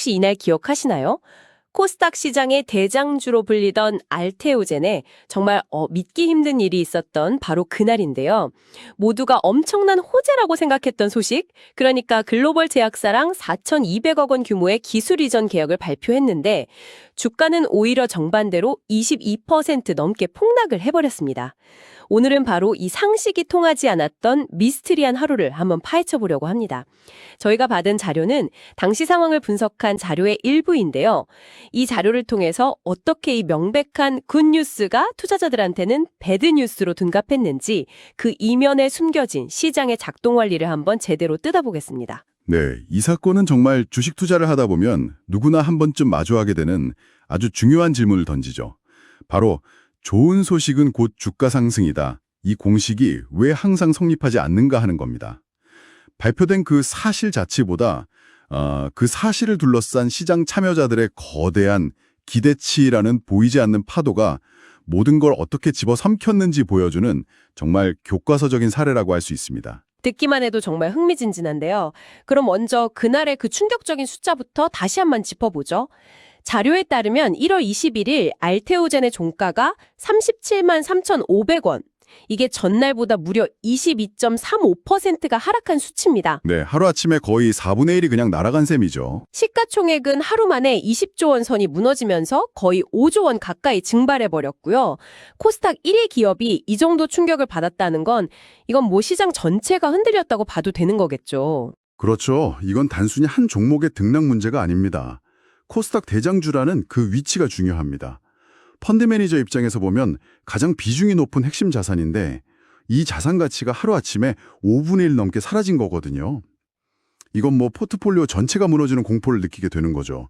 혹시 이날 기억하시나요? 코스닥 시장의 대장주로 불리던 알테오젠에 정말 믿기 힘든 일이 있었던 바로 그날인데요. 모두가 엄청난 호재라고 생각했던 소식, 그러니까 글로벌 제약사랑 4,200억 원 규모의 기술 이전 계약을 발표했는데 주가는 오히려 정반대로 22% 넘게 폭락을 해버렸습니다. 오늘은 바로 이 상식이 통하지 않았던 미스테리한 하루를 한번 파헤쳐 보려고 합니다. 저희가 받은 자료는 당시 상황을 분석한 자료의 일부인데요. 이 자료를 통해서 어떻게 이 명백한 굿뉴스가 투자자들한테는 배드뉴스로 둔갑했는지 그 이면에 숨겨진 시장의 작동 원리를 한번 제대로 뜯어보겠습니다. 네, 이 사건은 정말 주식 투자를 하다 보면 누구나 한 번쯤 마주하게 되는 아주 중요한 질문을 던지죠. 바로 좋은 소식은 곧 주가 상승이다. 이 공식이 왜 항상 성립하지 않는가 하는 겁니다. 발표된 그 사실 자체보다 그 사실을 둘러싼 시장 참여자들의 거대한 기대치라는 보이지 않는 파도가 모든 걸 어떻게 집어삼켰는지 보여주는 정말 교과서적인 사례라고 할 수 있습니다. 듣기만 해도 정말 흥미진진한데요. 그럼 먼저 그날의 그 충격적인 숫자부터 다시 한번 짚어보죠. 자료에 따르면 1월 21일 알테오젠의 종가가 37만 3,500원. 이게 전날보다 무려 22.35%가 하락한 수치입니다. 네, 하루아침에 거의 4분의 1이 그냥 날아간 셈이죠. 시가총액은 하루 만에 20조 원 선이 무너지면서 거의 5조 원 가까이 증발해버렸고요. 코스닥 1위 기업이 이 정도 충격을 받았다는 건 이건 뭐 시장 전체가 흔들렸다고 봐도 되는 거겠죠. 그렇죠. 이건 단순히 한 종목의 등락 문제가 아닙니다. 코스닥 대장주라는 그 위치가 중요합니다. 펀드 매니저 입장에서 보면 가장 비중이 높은 핵심 자산인데 이 자산 가치가 하루아침에 5분의 1 넘게 사라진 거거든요. 이건 뭐 포트폴리오 전체가 무너지는 공포를 느끼게 되는 거죠.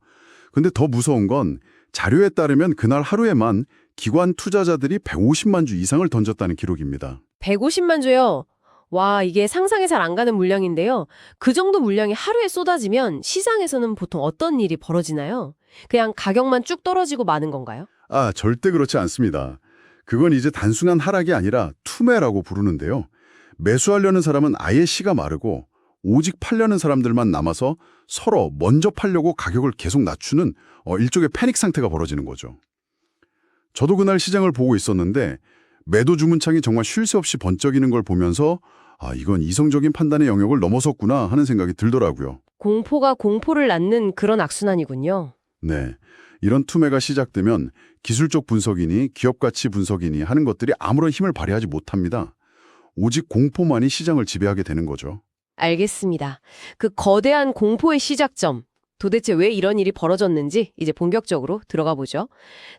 근데 더 무서운 건 자료에 따르면 그날 하루에만 기관 투자자들이 150만 주 이상을 던졌다는 기록입니다. 150만 주요? 와, 이게 상상이 잘 안 가는 물량인데요. 그 정도 물량이 하루에 쏟아지면 시장에서는 보통 어떤 일이 벌어지나요? 그냥 가격만 쭉 떨어지고 마는 건가요? 절대 그렇지 않습니다. 그건 이제 단순한 하락이 아니라 투매라고 부르는데요. 매수하려는 사람은 아예 씨가 마르고 오직 팔려는 사람들만 남아서 서로 먼저 팔려고 가격을 계속 낮추는 일종의 패닉 상태가 벌어지는 거죠. 저도 그날 시장을 보고 있었는데 매도 주문창이 정말 쉴 새 없이 번쩍이는 걸 보면서 이건 이성적인 판단의 영역을 넘어섰구나 하는 생각이 들더라고요. 공포가 공포를 낳는 그런 악순환이군요. 네, 이런 투매가 시작되면 기술적 분석이니 기업 가치 분석이니 하는 것들이 아무런 힘을 발휘하지 못합니다. 오직 공포만이 시장을 지배하게 되는 거죠. 알겠습니다. 그 거대한 공포의 시작점, 도대체 왜 이런 일이 벌어졌는지 이제 본격적으로 들어가 보죠.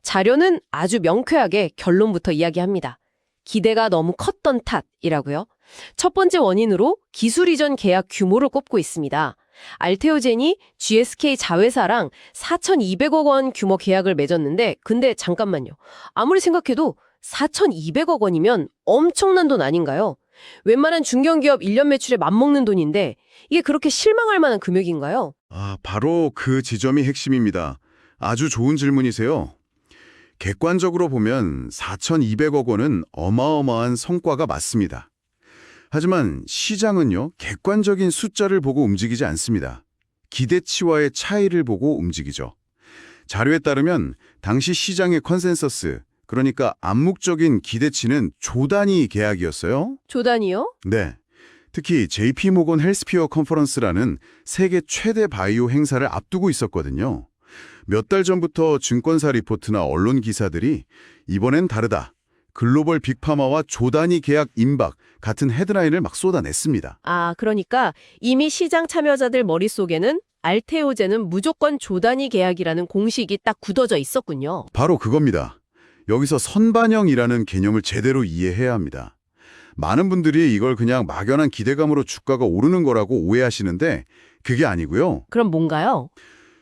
자료는 아주 명쾌하게 결론부터 이야기합니다. 기대가 너무 컸던 탓이라고요. 첫 번째 원인으로 기술 이전 계약 규모를 꼽고 있습니다. 알테오젠이 GSK 자회사랑 4,200억 원 규모 계약을 맺었는데 근데 잠깐만요. 아무리 생각해도 4,200억 원이면 엄청난 돈 아닌가요? 웬만한 중견기업 1년 매출에 맞먹는 돈인데 이게 그렇게 실망할 만한 금액인가요? 바로 그 지점이 핵심입니다. 아주 좋은 질문이세요. 객관적으로 보면 4,200억 원은 어마어마한 성과가 맞습니다. 하지만 시장은요, 객관적인 숫자를 보고 움직이지 않습니다. 기대치와의 차이를 보고 움직이죠. 자료에 따르면 당시 시장의 컨센서스, 그러니까 암묵적인 기대치는 조 단위 계약이었어요. 조 단위요? 네. 특히 JP모건 헬스피어 컨퍼런스라는 세계 최대 바이오 행사를 앞두고 있었거든요. 몇 달 전부터 증권사 리포트나 언론 기사들이 이번엔 다르다. 글로벌 빅파마와 조 단위 계약 임박 같은 헤드라인을 막 쏟아냈습니다. 그러니까 이미 시장 참여자들 머릿속에는 알테오젠은 무조건 조 단위 계약이라는 공식이 딱 굳어져 있었군요. 바로 그겁니다. 여기서 선반영이라는 개념을 제대로 이해해야 합니다. 많은 분들이 이걸 그냥 막연한 기대감으로 주가가 오르는 거라고 오해하시는데 그게 아니고요. 그럼 뭔가요?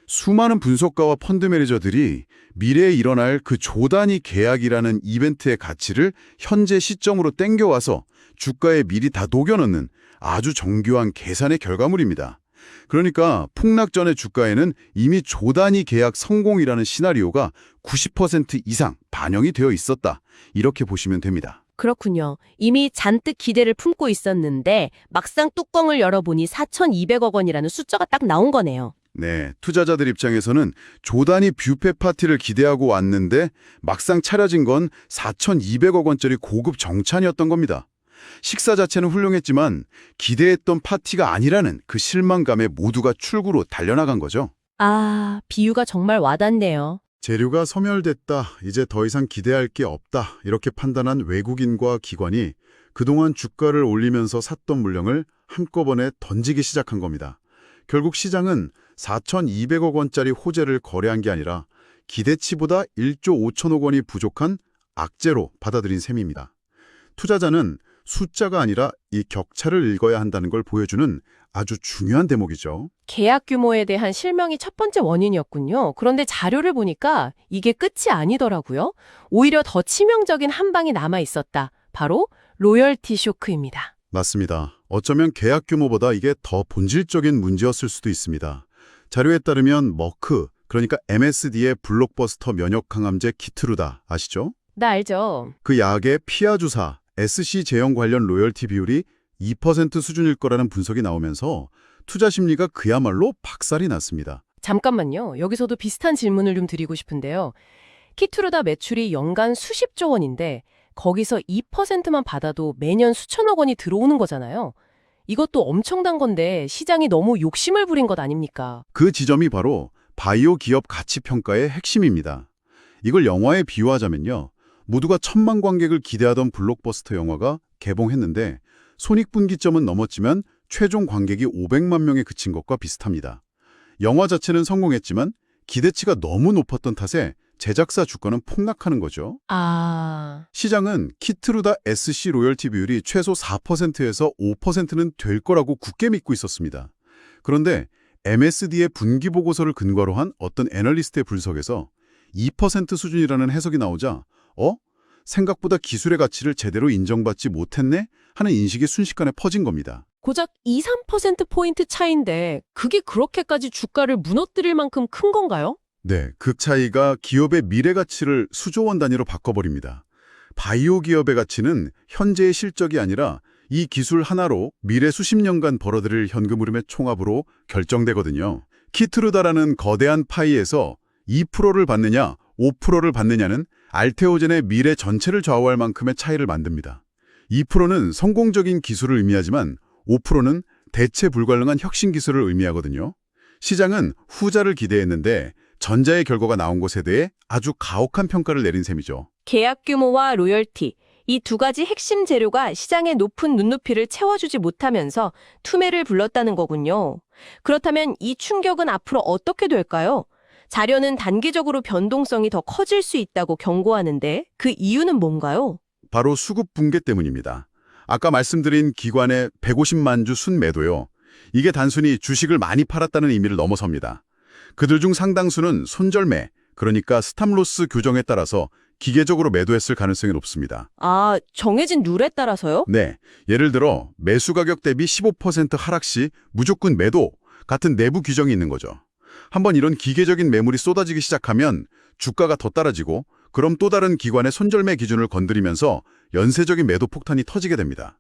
수많은 분석가와 펀드 매니저들이 미래에 일어날 그 조 단위 계약이라는 이벤트의 가치를 현재 시점으로 땡겨와서 주가에 미리 다 녹여넣는 아주 정교한 계산의 결과물입니다. 그러니까 폭락 전의 주가에는 이미 조 단위 계약 성공이라는 시나리오가 90% 이상 반영이 되어 있었다. 이렇게 보시면 됩니다. 그렇군요. 이미 잔뜩 기대를 품고 있었는데 막상 뚜껑을 열어보니 4,200억 원이라는 숫자가 딱 나온 거네요. 네, 투자자들 입장에서는 조단위 뷔페 파티를 기대하고 왔는데 막상 차려진 건 4,200억 원짜리 고급 정찬이었던 겁니다. 식사 자체는 훌륭했지만 기대했던 파티가 아니라는 그 실망감에 모두가 출구로 달려나간 거죠. 아, 비유가 정말 와닿네요. 재료가 소멸됐다, 이제 더 이상 기대할 게 없다, 이렇게 판단한 외국인과 기관이 그동안 주가를 올리면서 샀던 물량을 한꺼번에 던지기 시작한 겁니다. 결국 시장은 4,200억 원짜리 호재를 거래한 게 아니라 기대치보다 1조 5천억 원이 부족한 악재로 받아들인 셈입니다. 투자자는 숫자가 아니라 이 격차를 읽어야 한다는 걸 보여주는 아주 중요한 대목이죠. 계약 규모에 대한 실명이 첫 번째 원인이었군요. 그런데 자료를 보니까 이게 끝이 아니더라고요. 오히려 더 치명적인 한 방이 남아 있었다. 바로 로열티 쇼크입니다. 맞습니다. 어쩌면 계약 규모보다 이게 더 본질적인 문제였을 수도 있습니다. 자료에 따르면 머크, 그러니까 MSD의 블록버스터 면역 강암제 키트루다 아시죠? 나 알죠? 그 약의 피하 주사, SC 제형 관련 로열티 비율이 2% 수준일 거라는 분석이 나오면서 투자 심리가 그야말로 박살이 났습니다. 잠깐만요. 여기서도 비슷한 질문을 좀 드리고 싶은데요. 키트루다 매출이 연간 수십조 원인데 거기서 2%만 받아도 매년 수천억 원이 들어오는 거잖아요. 이것도 엄청난 건데 시장이 너무 욕심을 부린 것 아닙니까? 그 지점이 바로 바이오 기업 가치 평가의 핵심입니다. 이걸 영화에 비유하자면요. 모두가 1,000만 관객을 기대하던 블록버스터 영화가 개봉했는데 손익분기점은 넘었지만 최종 관객이 500만 명에 그친 것과 비슷합니다. 영화 자체는 성공했지만 기대치가 너무 높았던 탓에 제작사 주가는 폭락하는 거죠. 아, 시장은 키트루다 SC 로열티 비율이 최소 4%에서 5%는 될 거라고 굳게 믿고 있었습니다. 그런데 MSD의 분기 보고서를 근거로 한 어떤 애널리스트의 분석에서 2% 수준이라는 해석이 나오자 생각보다 기술의 가치를 제대로 인정받지 못했네? 하는 인식이 순식간에 퍼진 겁니다. 고작 2, 3%포인트 차이인데 그게 그렇게까지 주가를 무너뜨릴 만큼 큰 건가요? 네, 그 차이가 기업의 미래 가치를 수조 원 단위로 바꿔버립니다. 바이오 기업의 가치는 현재의 실적이 아니라 이 기술 하나로 미래 수십 년간 벌어들일 현금 흐름의 총합으로 결정되거든요. 키트루다라는 거대한 파이에서 2%를 받느냐, 5%를 받느냐는 알테오젠의 미래 전체를 좌우할 만큼의 차이를 만듭니다. 2%는 성공적인 기술을 의미하지만 5%는 대체 불가능한 혁신 기술을 의미하거든요. 시장은 후자를 기대했는데 전자의 결과가 나온 것에 대해 아주 가혹한 평가를 내린 셈이죠. 계약 규모와 로열티, 이 두 가지 핵심 재료가 시장의 높은 눈높이를 채워주지 못하면서 투매를 불렀다는 거군요. 그렇다면 이 충격은 앞으로 어떻게 될까요? 자료는 단기적으로 변동성이 더 커질 수 있다고 경고하는데 그 이유는 뭔가요? 바로 수급 붕괴 때문입니다. 아까 말씀드린 기관의 150만 주 순매도요. 이게 단순히 주식을 많이 팔았다는 의미를 넘어섭니다. 그들 중 상당수는 손절매, 그러니까 스탑로스 규정에 따라서 기계적으로 매도했을 가능성이 높습니다. 아, 정해진 룰에 따라서요? 네, 예를 들어 매수 가격 대비 15% 하락 시 무조건 매도 같은 내부 규정이 있는 거죠. 한번 이런 기계적인 매물이 쏟아지기 시작하면 주가가 더 떨어지고 그럼 또 다른 기관의 손절매 기준을 건드리면서 연쇄적인 매도 폭탄이 터지게 됩니다.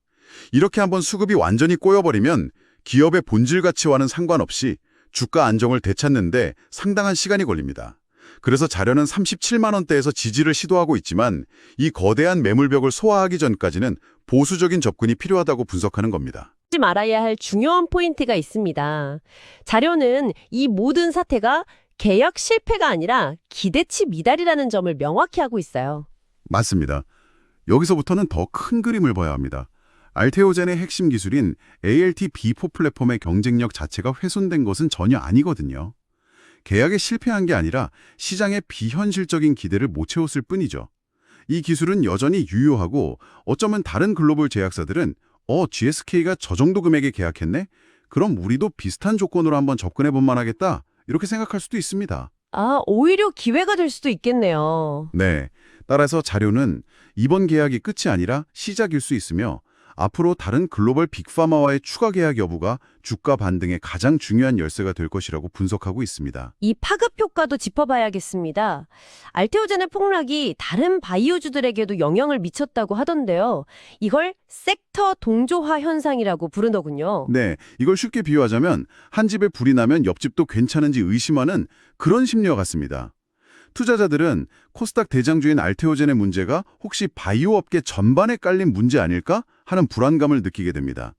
이렇게 한번 수급이 완전히 꼬여버리면 기업의 본질 가치와는 상관없이 주가 안정을 되찾는데 상당한 시간이 걸립니다. 그래서 자료는 37만 원대에서 지지를 시도하고 있지만 이 거대한 매물벽을 소화하기 전까지는 보수적인 접근이 필요하다고 분석하는 겁니다. 잊지 말아야 할 중요한 포인트가 있습니다. 자료는 이 모든 사태가 계약 실패가 아니라 기대치 미달이라는 점을 명확히 하고 있어요. 맞습니다. 여기서부터는 더 큰 그림을 봐야 합니다. 알테오젠의 핵심 기술인 ALT B4 플랫폼의 경쟁력 자체가 훼손된 것은 전혀 아니거든요. 계약에 실패한 게 아니라 시장의 비현실적인 기대를 못 채웠을 뿐이죠. 이 기술은 여전히 유효하고 어쩌면 다른 글로벌 제약사들은 GSK가 저 정도 금액에 계약했네? 그럼 우리도 비슷한 조건으로 한번 접근해 볼 만하겠다. 이렇게 생각할 수도 있습니다. 아, 오히려 기회가 될 수도 있겠네요. 네. 따라서 자료는 이번 계약이 끝이 아니라 시작일 수 있으며 앞으로 다른 글로벌 빅파마와의 추가 계약 여부가 주가 반등의 가장 중요한 열쇠가 될 것이라고 분석하고 있습니다. 이 파급 효과도 짚어봐야겠습니다. 알테오젠의 폭락이 다른 바이오주들에게도 영향을 미쳤다고 하던데요. 이걸 섹터 동조화 현상이라고 부르더군요. 네, 이걸 쉽게 비유하자면 한 집에 불이 나면 옆집도 괜찮은지 의심하는 그런 심리와 같습니다. 투자자들은 코스닥 대장주인 알테오젠의 문제가 혹시 바이오 업계 전반에 깔린 문제 아닐까 하는 불안감을 느끼게 됩니다.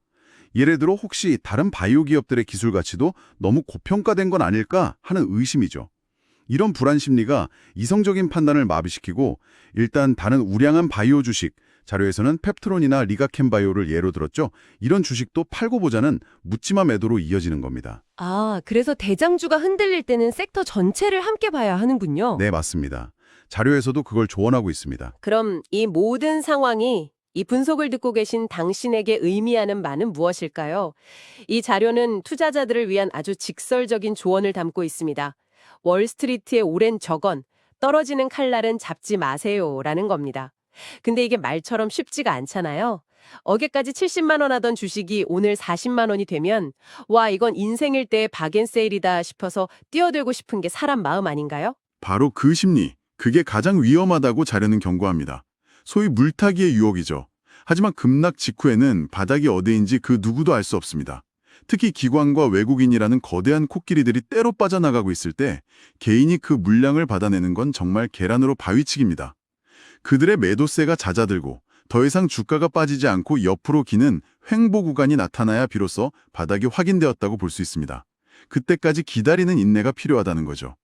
예를 들어 혹시 다른 바이오 기업들의 기술 가치도 너무 고평가된 건 아닐까 하는 의심이죠. 이런 불안 심리가 이성적인 판단을 마비시키고 일단 다른 우량한 바이오 주식, 자료에서는 펩트론이나 리가캠바이오를 예로 들었죠. 이런 주식도 팔고 보자는 묻지마 매도로 이어지는 겁니다. 아, 그래서 대장주가 흔들릴 때는 섹터 전체를 함께 봐야 하는군요. 네, 맞습니다. 자료에서도 그걸 조언하고 있습니다. 그럼 이 모든 상황이 이 분석을 듣고 계신 당신에게 의미하는 바는 무엇일까요? 이 자료는 투자자들을 위한 아주 직설적인 조언을 담고 있습니다. 월스트리트의 오랜 적언, 떨어지는 칼날은 잡지 마세요라는 겁니다. 근데 이게 말처럼 쉽지가 않잖아요. 어제까지 70만 원 하던 주식이 오늘 40만 원이 되면 와, 이건 인생일 때의 박앤세일이다 싶어서 뛰어들고 싶은 게 사람 마음 아닌가요? 바로 그 심리, 그게 가장 위험하다고 자료는 경고합니다. 소위 물타기의 유혹이죠. 하지만 급락 직후에는 바닥이 어디인지 그 누구도 알 수 없습니다. 특히 기관과 외국인이라는 거대한 코끼리들이 때로 빠져나가고 있을 때 개인이 그 물량을 받아내는 건 정말 계란으로 바위치기입니다. 그들의 매도세가 잦아들고 더 이상 주가가 빠지지 않고 옆으로 기는 횡보 구간이 나타나야 비로소 바닥이 확인되었다고 볼 수 있습니다. 그때까지 기다리는 인내가 필요하다는 거죠.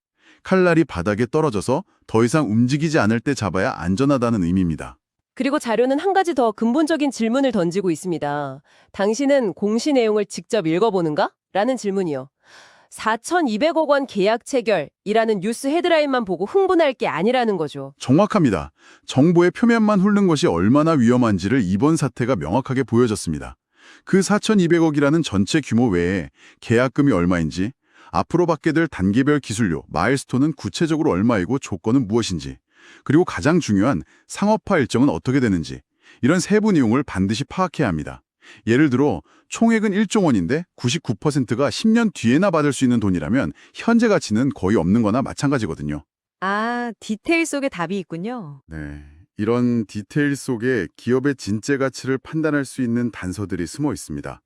칼날이 바닥에 떨어져서 더 이상 움직이지 않을 때 잡아야 안전하다는 의미입니다. 그리고 자료는 한 가지 더 근본적인 질문을 던지고 있습니다. 당신은 공시 내용을 직접 읽어보는가? 라는 질문이요. 4,200억 원 계약 체결이라는 뉴스 헤드라인만 보고 흥분할 게 아니라는 거죠. 정확합니다. 정보의 표면만 훑는 것이 얼마나 위험한지를 이번 사태가 명확하게 보여줬습니다. 그 4,200억이라는 전체 규모 외에 계약금이 얼마인지, 앞으로 받게 될 단계별 기술료, 마일스톤은 구체적으로 얼마이고 조건은 무엇인지, 그리고 가장 중요한 상업화 일정은 어떻게 되는지, 이런 세부 내용을 반드시 파악해야 합니다. 예를 들어 총액은 1조 원인데 99%가 10년 뒤에나 받을 수 있는 돈이라면 현재 가치는 거의 없는 거나 마찬가지거든요. 아, 디테일 속에 답이 있군요. 네, 이런 디테일 속에 기업의 진짜 가치를 판단할 수 있는 단서들이 숨어 있습니다.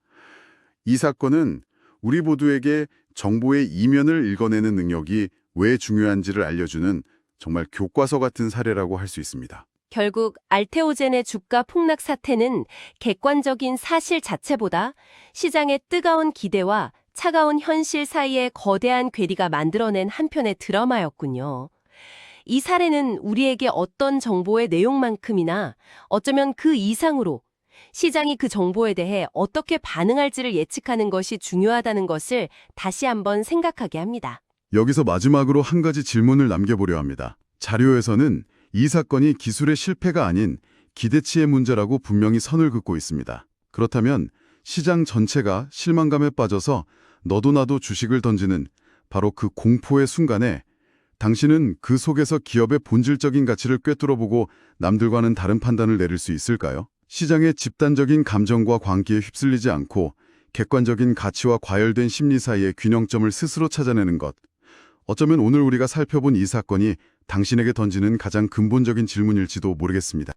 이 사건은 우리 모두에게 정보의 이면을 읽어내는 능력이 왜 중요한지를 알려주는 정말 교과서 같은 사례라고 할 수 있습니다. 결국 알테오젠의 주가 폭락 사태는 객관적인 사실 자체보다 시장의 뜨거운 기대와 차가운 현실 사이의 거대한 괴리가 만들어낸 한편의 드라마였군요. 이 사례는 우리에게 어떤 정보의 내용만큼이나 어쩌면 그 이상으로 시장이 그 정보에 대해 어떻게 반응할지를 예측하는 것이 중요하다는 것을 다시 한번 생각하게 합니다. 여기서 마지막으로 한 가지 질문을 남겨보려 합니다. 자료에서는 이 사건이 기술의 실패가 아닌 기대치의 문제라고 분명히 선을 긋고 있습니다. 그렇다면 시장 전체가 실망감에 빠져서 너도 나도 주식을 던지는 바로 그 공포의 순간에 당신은 그 속에서 기업의 본질적인 가치를 꿰뚫어보고 남들과는 다른 판단을 내릴 수 있을까요? 시장의 집단적인 감정과 광기에 휩쓸리지 않고 객관적인 가치와 과열된 심리 사이의 균형점을 스스로 찾아내는 것. 어쩌면 오늘 우리가 살펴본 이 사건이 당신에게 던지는 가장 근본적인 질문일지도 모르겠습니다.